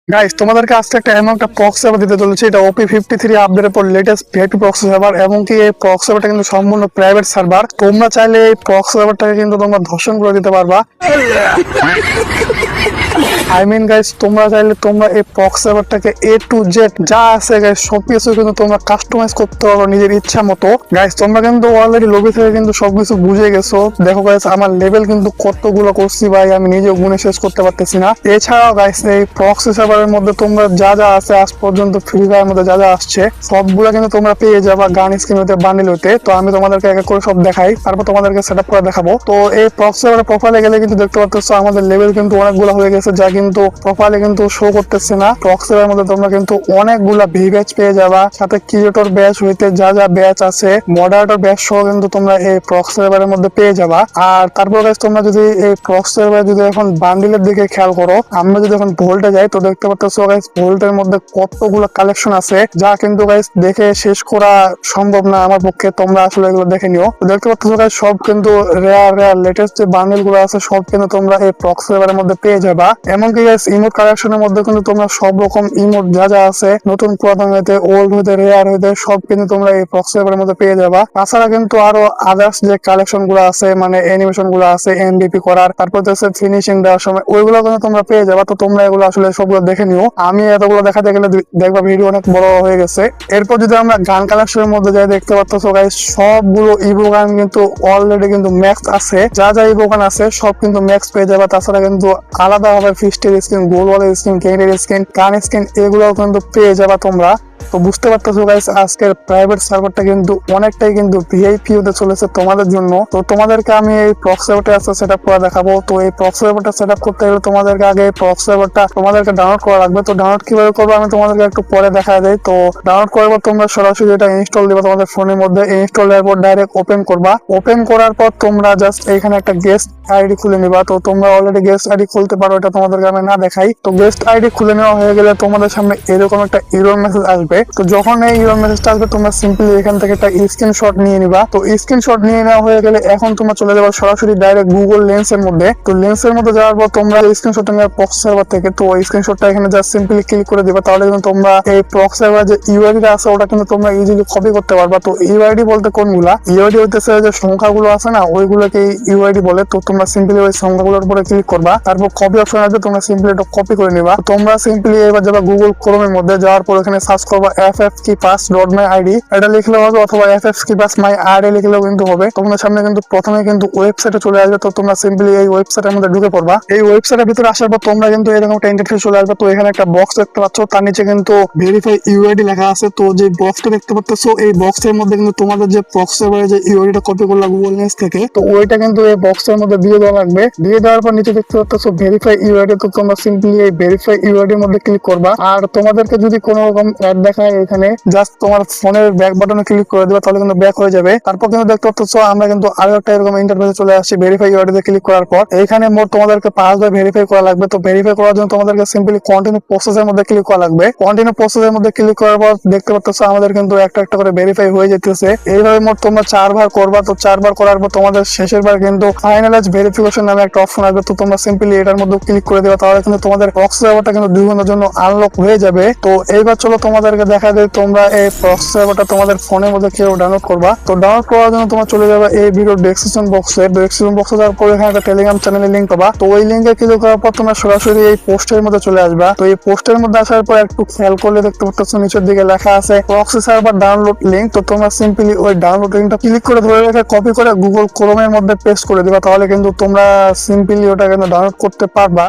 Guys তোমাদেরকে আজকে এমন একটা প্রক্স সার্ভার দিতে চলেছে। এটা OP53 আপডেটের পর লেটেস্ট ভিআইপি প্রক্স সার্ভার, এবং কি এই প্রক্স সার্ভারটা কিন্তু সম্পূর্ণ প্রাইভেট সার্ভার। তোমরা চাইলে এই প্রক্স সার্ভারটাকে কিন্তু তোমরা ধর্ষণ করে দিতে পারবা। গাইস, তোমরা চাইলে তোমরা এই প্রক্স সার্ভারটাকে A to Z যা আছে গাইস সবকিছু কিন্তু তোমরা কাস্টমাইজ করতে পারো নিজের ইচ্ছা মতো। গাইস তোমরা কিন্তু অলরেডি লবি থেকে কিন্তু সবকিছু বুঝে গেছো। দেখো গাইস, আমার লেভেল কিন্তু কতগুলো করছি ভাই, আমি নিজেও গুণে শেষ করতে পারতেছি না। এছাড়াও গাইস এই প্রক্সি সার্ভারের মধ্যে তোমরা যা যা আছে আজ পর্যন্ত ফ্রি ফায়ারের মধ্যে যা যা আসছে সবগুলো কিন্তু তোমরা পেয়ে যাবা গান স্কিন হতে, বান্ডিল হতে। তো আমি তোমাদেরকে এক এক করে সব দেখাই, তারপর তোমাদেরকে সেটআপ করে দেখাবো। তো এই প্রক্সি সার্ভারের প্রোফাইলে গেলে কিন্তু দেখতে পাচ্ছ আমাদের লেভেল কিন্তু অনেকগুলো হয়ে গেছে, যা কিন্তু প্রোফাইলে কিন্তু শো করতেছে না। প্রক্সি সার্ভারের মধ্যে তোমরা কিন্তু অনেকগুলা ভি ব্যাচ পেয়ে যাবা, সাথে ক্রিয়েটর ব্যাচ হইতে যা যা ব্যাচ আছে মডারেটর ব্যাচ সহ কিন্তু তোমরা এই প্রক্সি সার্ভারের মধ্যে পেয়ে যাবা। আর তারপর গাইস তোমরা যদি এই প্রক্সি সার্ভারে যদি এখন বান্ডিলের দিকে খেয়াল করো, আমরা যদি এখন ভোল্টে যাই তো দেখতে পাচ্ছ গাইস ভোল্টের মধ্যে কতগুলো কালেকশন আছে, যা কিন্তু গাইস দেখে শেষ করা সম্ভব না আমার পক্ষে। তোমরা আসলে এগুলো দেখে নিও। তো দেখতে পাচ্ছ গাইস সব কিন্তু রেয়ার লেটেস্ট যে বান্ডিল গুলো আছে সব কিন্তু তোমরা এই প্রক্সি সার্ভারের মধ্যে পেয়ে যাবা। এমনকি গাইস ইমোট কালেকশনের মধ্যে কিন্তু তোমরা সব রকম ইমোট যা যা আছে নতুন পুরাতন হইতে ওল্ড হইতে রেয়ার হইতে সব কিন্তু তোমরা এই প্রক্সি সার্ভারের মধ্যে পেয়ে যাবা। তাছাড়া কিন্তু আরো আদার্স যে কালেকশন গুলো আছে, মানে অ্যানিমেশন গুলো আছে এমবিপি করার, তারপর হচ্ছে ফিনিশিং দেওয়ার সময় ওইগুলো কিন্তু তোমরা পেয়ে যাবা। তো তোমরা এগুলো আসলে সবগুলো দেখে নিও, আমি এতগুলো দেখাতে গেলে দেখবা ভিডিও অনেক বড় হয়ে গেছে। এরপর যদি আমরা গান কালেকশনের মধ্যে যাই দেখতে পাচ্ছ গাইস সবগুলো ইভো গান কিন্তু অলরেডি কিন্তু ম্যাক্স আছে, যা যা ইভো গান আছে সব কিন্তু ম্যাক্স পেয়ে যাবা। তাছাড়া কিন্তু আলাদা হবে ফিস্টের স্কিন, গোলওয়ালের স্কিন, কেন্টের স্কিন, গান স্কিন এগুলো কিন্তু পেয়ে যাবা তোমরা। তো বুঝতে পারতেছো গাইস আজকের প্রাইভেট সার্ভারটা কিন্তু অনেকটাই কিন্তু ভিআইপি হতে চলেছে তোমাদের জন্য। তো তোমাদেরকে আমি এই প্রক্সি সার্ভারটা আছে সেটআপ করে দেখাবো। তো এই প্রক্সি সার্ভারটা সেটআপ করতে গেলে তোমাদেরকে আগে প্রক্সি সার্ভারটা তোমাদেরকে ডাউনলোড করা লাগবে। তো ডাউনলোড কিভাবে করবে আমি তোমাদেরকে একটু পরে দেখা দেই। তো ডাউনলোড করার পর তোমরা সরাসরি এটা ইনস্টল দিবা তোমাদের ফোনের মধ্যে। ইনস্টল দেওয়ার পর ডাইরেক্ট ওপেন করবা। ওপেন করার পর তোমরা জাস্ট এখানে একটা গেস্ট আইডি খুলে নিবা। তো তোমরা অলরেডি গেস্ট আইডি খুলতে পারো, এটা তোমাদেরকে আমি না দেখাই। তো গেস্ট আইডি খুলে নেওয়া হয়ে গেলে তোমাদের সামনে এরকম একটা এরর মেসেজ আসবে। তো যখন এই এরর মেসেজটা আসবে তোমরা সিম্পলি এখান থেকে একটা স্ক্রিনশট নিয়ে নিবা। তো স্ক্রিনশট নিয়ে নেওয়া হয়ে গেলে এখন তোমরা চলে যাবে সরাসরি ডাইরেক্ট গুগল লেন্সের মধ্যে। তো লেন্সের মধ্যে যাওয়ার পর তোমরা স্ক্রিনশটটা নেওয়ার প্রক্সি সার্ভার থেকে, তো এই স্ক্রিনশটটা এখানে জাস্ট সিম্পলি ক্লিক করে দিবা। তাহলে কিন্তু তোমরা এই প্রক্সি সার্ভার যে ইউআইডিটা আছে ওটা কিন্তু তোমরা ইজিলি কপি করতে পারবা। তো ইউআইডি বলতে কোনগুলা, ইউআইডি হইতেছে যে সংখ্যাগুলো আছে না ওইগুলোকে ইউআইডি বলে। তো তোমরা সিম্পলি ওই সংখ্যাগুলোর উপরে ক্লিক করবা, তারপর কপি অপশন আসবে, তোমরা সিম্পলি এটা কপি করে নিবা। তোমরা সিম্পলি এবার যাবা গুগল ক্রোমের মধ্যে, যাওয়ার পর এখানে সার্চ করবা ffkeypass.myid, এটা লিখলে হবে, অথবা ffkeypass.myid লিখলেও কিন্তু হবে। তোমাদের সামনে কিন্তু প্রথমে কিন্তু ওয়েবসাইটে চলে আসবে। তো তোমরা সিম্পলি এই ওয়েবসাইটের মধ্যে ঢুকে পড়বা। এই ওয়েবসাইটের ভিতরে আসার পর তোমরা কিন্তু এরকম একটা ইন্টারফেস চলে আসবে। তো এখানে একটা বক্স দেখতে পাচ্ছ, তার নিচে কিন্তু ভেরিফাই ইউআইডি লেখা আছে। তো যে বক্সটা দেখতে পাচ্ছ এই বক্সের মধ্যে কিন্তু তোমাদের যে প্রক্সি সার্ভারে যে ইউআইডিটা কপি করলা গুগল লেন্স থেকে, তো ওইটা কিন্তু এই বক্সের মধ্যে দিয়ে দেওয়া লাগবে। দিয়ে দেওয়ার পর নিচে দেখতে পাচ্ছ ভেরিফাই ইউআইডি। তো তোমরা সিম্পলি এই ভেরিফাই ইউআইডির মধ্যে ক্লিক করবা। আর তোমাদেরকে যদি কোনো রকম অ্যাড দেখায় এখানে জাস্ট তোমার ফোনের ব্যাক বাটনে ক্লিক করে দিবা, তাহলে কিন্তু ব্যাক হয়ে যাবে। তারপর কিন্তু দেখতে পাচ্ছ আমরা কিন্তু আরো একটা এরকম ইন্টারফেসে চলে আসছি। ভেরিফাই ইউআইডি তে ক্লিক করার পর এখানে মোট তোমাদেরকে 5 বার ভেরিফাই করা লাগবে। তো ভেরিফাই করার জন্য তোমাদেরকে সিম্পলি কন্টিনিউ প্রসেসের মধ্যে ক্লিক করা লাগবে। কন্টিনিউ প্রসেসের মধ্যে ক্লিক করার পর দেখতে পাচ্ছ আমাদের কিন্তু একটা একটা করে ভেরিফাই হয়ে যেতেছে। এইভাবে মোট তোমরা 4 বার করবা। তো 4 বার করার পর তোমাদের শেষের বার কিন্তু ফাইনালাইজ ভেরিফিকেশন নামে একটা অপশন আসবে। তো তোমরা সিম্পলি এটার মধ্যে ক্লিক করে দেবা, তাহলে কিন্তু তোমাদের প্রক্সি সার্ভারটা কিন্তু 2 ঘন্টার জন্য আনলক হয়ে যাবে। তো এইবার চলো তোমাদেরকে দেখা দেয় তোমরা এই প্রক্সি সার্ভারটা তোমাদের ফোনের মধ্যে কেউ ডাউনলোড করবা। তো ডাউনলোড করার জন্য তোমরা চলে যাবে এই ভিডিও ডেসক্রিপশন বক্সে। ডেসক্রিপশন বক্সে যাওয়ার পর এখানে একটা টেলিগ্রাম চ্যানেলের লিংক পাবা। তো ওই লিংকে ক্লিক করার পর তোমরা সরাসরি এই পোস্টের মধ্যে চলে আসবা। তো এই পোস্টের মধ্যে আসার পর একটু খেয়াল করলে দেখতে পাচ্ছ নিচের দিকে লেখা আছে প্রক্সি সার্ভার ডাউনলোড লিংক। তো তোমরা সিম্পলি ওই ডাউনলোড লিংকটা ক্লিক করে ধরে রেখে কপি করে গুগল ক্রোমের মধ্যে পেস্ট করে দিবা, তাহলে কিন্তু তোমরা সিম্পলি ওটা কিন্তু ডাউনলোড করতে পারবা।